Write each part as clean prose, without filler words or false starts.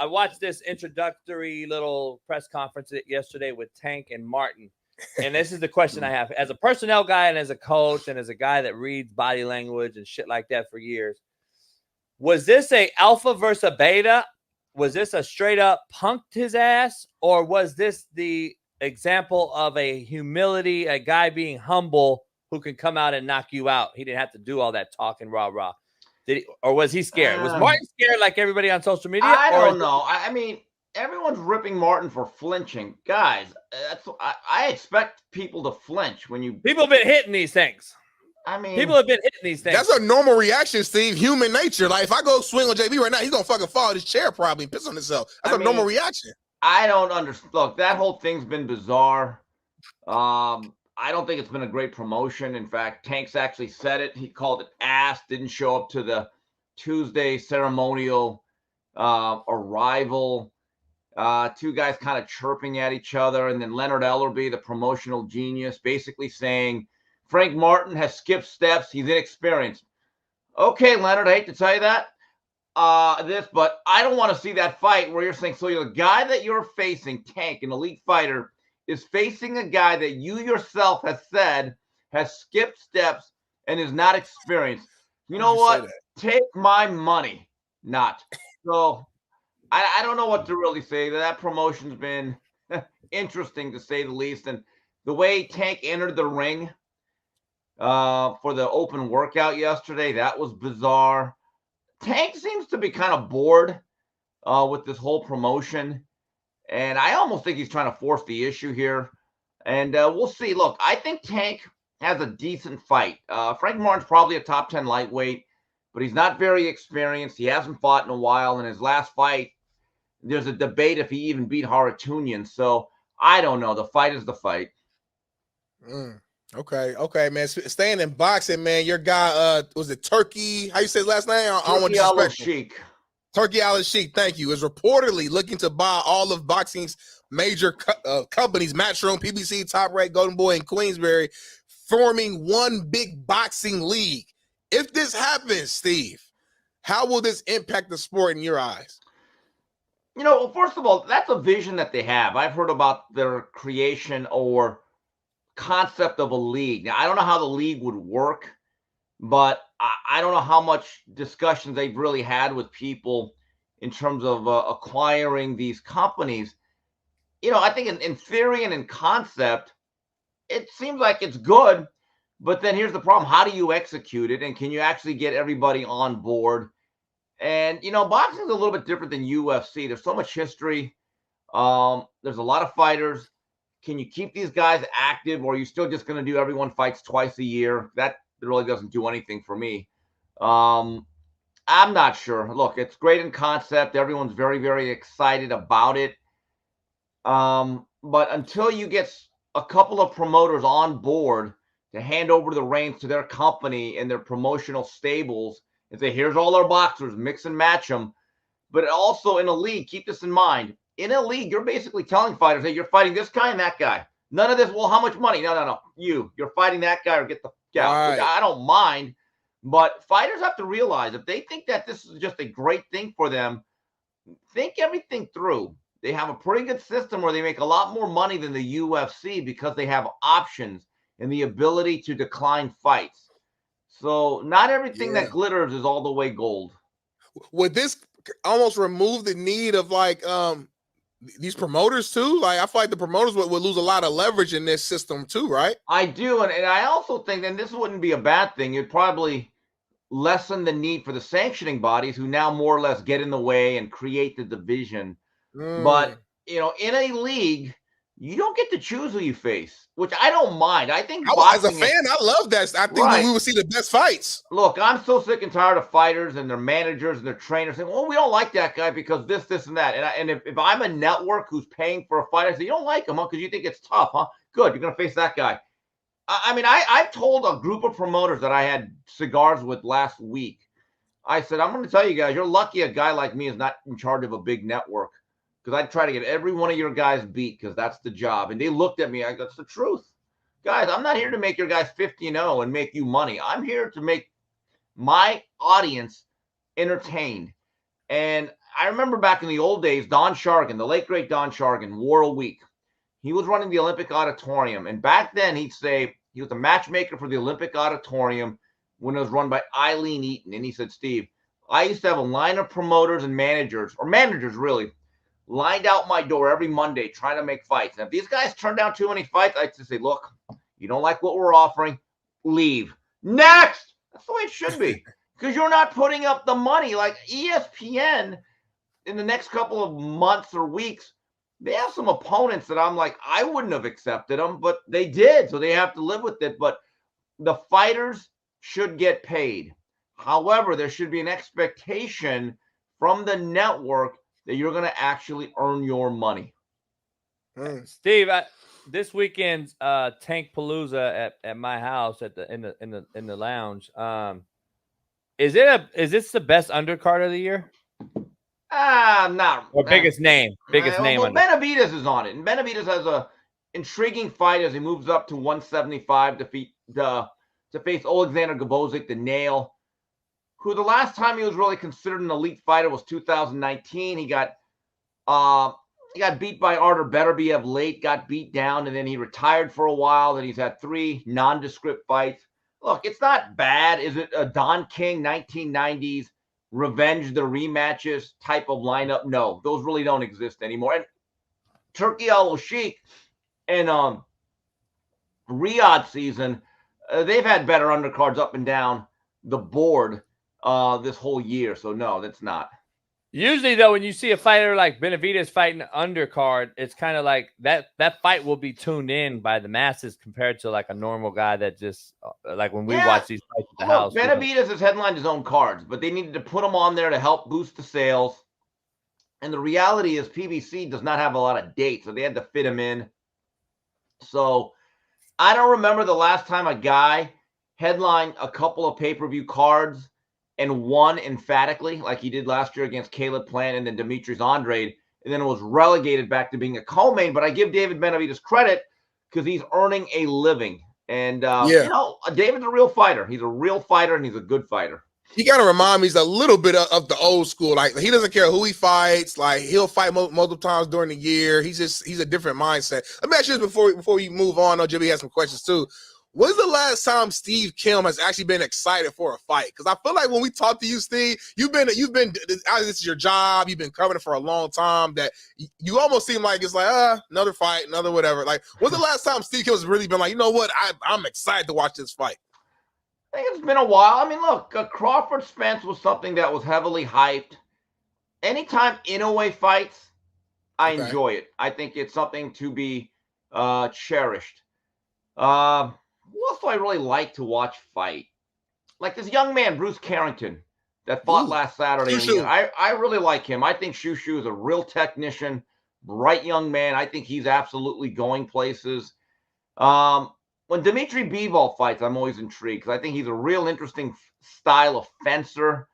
I watched this introductory little press conference yesterday with Tank and Martin. And this is the question I have. As a personnel guy and as a coach and as a guy that reads body language and shit like that for years, was this a alpha versus a beta? Was this a straight up punked his ass? Or was this the example of a humility, a guy being humble who can come out and knock you out? He didn't have to do all that talking rah-rah. Or was he scared? Was Martin scared like everybody on social media? I don't know. I mean, everyone's ripping Martin for flinching. Guys, I expect people to flinch when you... People have been hitting these things. I mean... People have been hitting these things. That's a normal reaction, Steve. Human nature. Like, if I go swing on JV right now, he's going to fucking fall out his chair probably and piss on himself. That's a normal reaction. I don't understand. Look, that whole thing's been bizarre. I don't think it's been a great promotion. In fact, Tank's actually said it. He called it ass, didn't show up to the Tuesday ceremonial arrival. Two guys kind of chirping at each other. And then Leonard Ellerby, the promotional genius, basically saying, Frank Martin has skipped steps. He's inexperienced. Okay, Leonard, I hate to tell you that. But I don't want to see that fight where you're saying, so the guy that you're facing, Tank, an elite fighter, is facing a guy that you yourself have said has skipped steps and is not experienced. You know what? Take my money. Not. So I don't know what to really say. That promotion's been interesting to say the least. And the way Tank entered the ring for the open workout yesterday, that was bizarre. Tank seems to be kind of bored with this whole promotion. And I almost think he's trying to force the issue here. And we'll see. Look, I think Tank has a decent fight. Frank Martin's probably a top 10 lightweight, but he's not very experienced. He hasn't fought in a while. In his last fight, there's a debate if he even beat Haratunian. So I don't know. The fight is the fight. Okay, man. Staying in boxing, man. Your guy, was it Turkey? How you say his last name? Turkey Al-Sheikh. Turkey Al-Sheikh, thank you, is reportedly looking to buy all of boxing's major companies, Matchroom, PBC, Top Rank, Golden Boy, and Queensberry, forming one big boxing league. If this happens, Steve, how will this impact the sport in your eyes? You know, first of all, that's a vision that they have. I've heard about their creation or concept of a league. Now, I don't know how the league would work, but I don't know how much discussions they've really had with people in terms of acquiring these companies. You know, I think in theory and in concept, it seems like it's good, but then here's the problem. How do you execute it? And can you actually get everybody on board? And, you know, boxing is a little bit different than UFC. There's so much history. There's a lot of fighters. Can you keep these guys active, or are you still just going to do everyone fights twice a year? That really doesn't do anything for me. I'm not sure. Look, it's great in concept. Everyone's very, very excited about it. But until you get a couple of promoters on board to hand over the reins to their company and their promotional stables and say, here's all our boxers, mix and match them. But also in a league, keep this in mind. In a league, you're basically telling fighters, hey, you're fighting this guy and that guy. None of this, well, how much money? No. You're fighting that guy or get the guy. Right. I don't mind. But fighters have to realize if they think that this is just a great thing for them, think everything through. They have a pretty good system where they make a lot more money than the UFC because they have options and the ability to decline fights. So not everything that glitters is all the way gold. Would this almost remove the need of these promoters too? Like, I feel like the promoters would lose a lot of leverage in this system too, right? I do. And I also think that this wouldn't be a bad thing. It'd probably lessen the need for the sanctioning bodies who now more or less get in the way and create the division. But, you know, in a league, you don't get to choose who you face, which I don't mind. I think as a fan, I love that. I think we will see the best fights. Look, I'm so sick and tired of fighters and their managers and their trainers saying, well, we don't like that guy because this, and that. And if I'm a network who's paying for a fight, I say, you don't like him, huh? Because you think it's tough, huh? Good, you're going to face that guy. I mean, I've told a group of promoters that I had cigars with last week, I said, I'm going to tell you guys, you're lucky a guy like me is not in charge of a big network. Because I'd try to get every one of your guys beat because that's the job. And they looked at me. I go, that's the truth. Guys, I'm not here to make your guys 50-0 and make you money. I'm here to make my audience entertained. And I remember back in the old days, Don Shargan, the late great Don Shargan, wore a week. He was running the Olympic Auditorium, and back then he'd say he was a matchmaker for the Olympic Auditorium when it was run by Eileen Eaton. And he said, Steve, I used to have a line of promoters and managers, or managers really, lined out my door every Monday trying to make fights. And if these guys turned down too many fights, I'd just say, look, you don't like what we're offering, leave. Next! That's the way it should be. Because you're not putting up the money. Like ESPN, in the next couple of months or weeks, they have some opponents that I'm like, I wouldn't have accepted them, but they did. So they have to live with it. But the fighters should get paid. However, there should be an expectation from the network that you're going to actually earn your money. Steve, this weekend's Tank Palooza at my house in the lounge. Is this the best undercard of the year? Not or biggest name. Well, Benavidez is on it, and Benavidez has a intriguing fight as he moves up to 175 to face Alexander Gavozic, the Nail, who the last time he was really considered an elite fighter was 2019. He got beat by Artur Beterbiev late, got beat down, and then he retired for a while. Then he's had 3 nondescript fights. Look, it's not bad. Is it a Don King 1990s revenge the rematches type of lineup? No, those really don't exist anymore. And Turki Al-Sheikh and Riyadh season, they've had better undercards up and down the board this whole year. So no, that's not. Usually, though, when you see a fighter like Benavidez fighting undercard, it's kind of like that fight will be tuned in by the masses compared to like a normal guy that just like when we watch these fights at the house. Benavidez has headlined his own cards, but they needed to put him on there to help boost the sales. And the reality is PBC does not have a lot of dates, so they had to fit him in. So I don't remember the last time a guy headlined a couple of pay-per-view cards and won emphatically like he did last year against Caleb Plant and then Demetrius Andrade, and then it was relegated back to being a co-main. But I give David Benavidez credit because he's earning a living. And, David's a real fighter. He's a real fighter, and he's a good fighter. He kind of reminds me a little bit of the old school. Like, he doesn't care who he fights. Like, he'll fight multiple times during the year. He's a different mindset. Let me ask you this before you move on. I know Jimmy has some questions too. When's the last time Steve Kim has actually been excited for a fight? Because I feel like when we talk to you, Steve, you've been this is your job. You've been covering it for a long time. That you almost seem like it's like another fight, another whatever. Like, when's the last time Steve Kim has really been like, you know what, I'm excited to watch this fight? I think it's been a while. I mean, look, Crawford Spence was something that was heavily hyped. Anytime Inoue fights, I enjoy it. I think it's something to be cherished. Who else do I really like to watch fight? Like this young man, Bruce Carrington, that fought last Saturday. I really like him. I think Shushu is a real technician, bright young man. I think he's absolutely going places. When Dimitri Bivol fights, I'm always intrigued because I think he's a real interesting style of fencer.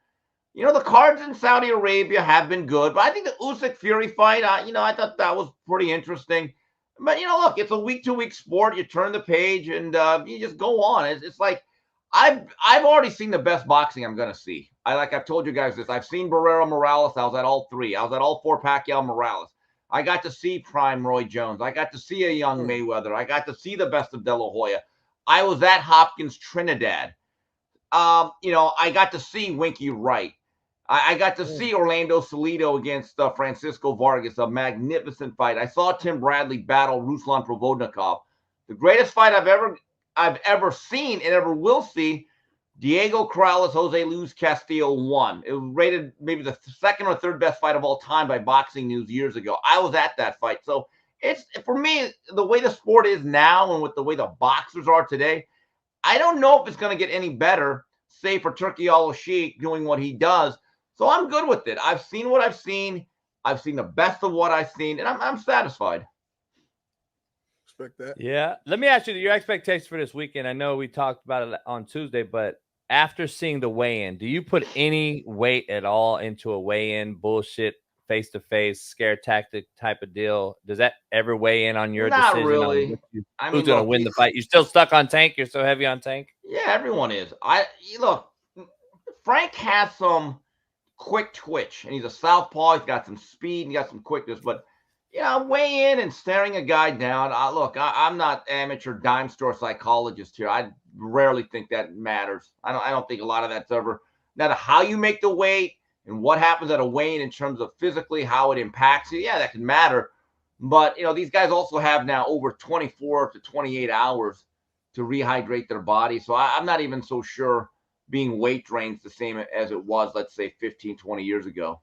You know, the cards in Saudi Arabia have been good, but I think the Usyk Fury fight, I thought that was pretty interesting. But, look, it's a week-to-week sport. You turn the page and you just go on. It's like I've already seen the best boxing I'm going to see. I've told you guys this. I've seen Barrera Morales. I was at all 3. I was at all 4 Pacquiao Morales. I got to see Prime Roy Jones. I got to see a young Mayweather. I got to see the best of De La Hoya. I was at Hopkins Trinidad. I got to see Winky Wright. I got to see Orlando Salido against Francisco Vargas, a magnificent fight. I saw Tim Bradley battle Ruslan Provodnikov. The greatest fight I've ever seen and ever will see. Diego Corrales, Jose Luis Castillo won. It was rated maybe the second or third best fight of all time by Boxing News years ago. I was at that fight. So it's, for me, the way the sport is now and with the way the boxers are today, I don't know if it's going to get any better, say for Turki Al-Sheikh doing what he does. So I'm good with it. I've seen what I've seen. I've seen the best of what I've seen, and I'm satisfied. Respect that. Yeah. Let me ask you your expectations for this weekend. I know we talked about it on Tuesday, but after seeing the weigh-in, do you put any weight at all into a weigh-in bullshit, face-to-face, scare tactic type of deal? Does that ever weigh in on your decision? Not really. Who's going to win the fight? You still stuck on Tank? You're so heavy on Tank? Yeah, everyone is. Look, Frank has some quick twitch, and he's a southpaw. He's got some speed and got some quickness. But weigh in and staring a guy down. I'm not amateur dime store psychologist here. I rarely think that matters. I don't think a lot of that's ever. Now, how you make the weight and what happens at a weigh-in in terms of physically how it impacts you, that can matter. But these guys also have now over 24 to 28 hours to rehydrate their body. So I'm not even so sure being weight drained is the same as it was, let's say, 15, 20 years ago.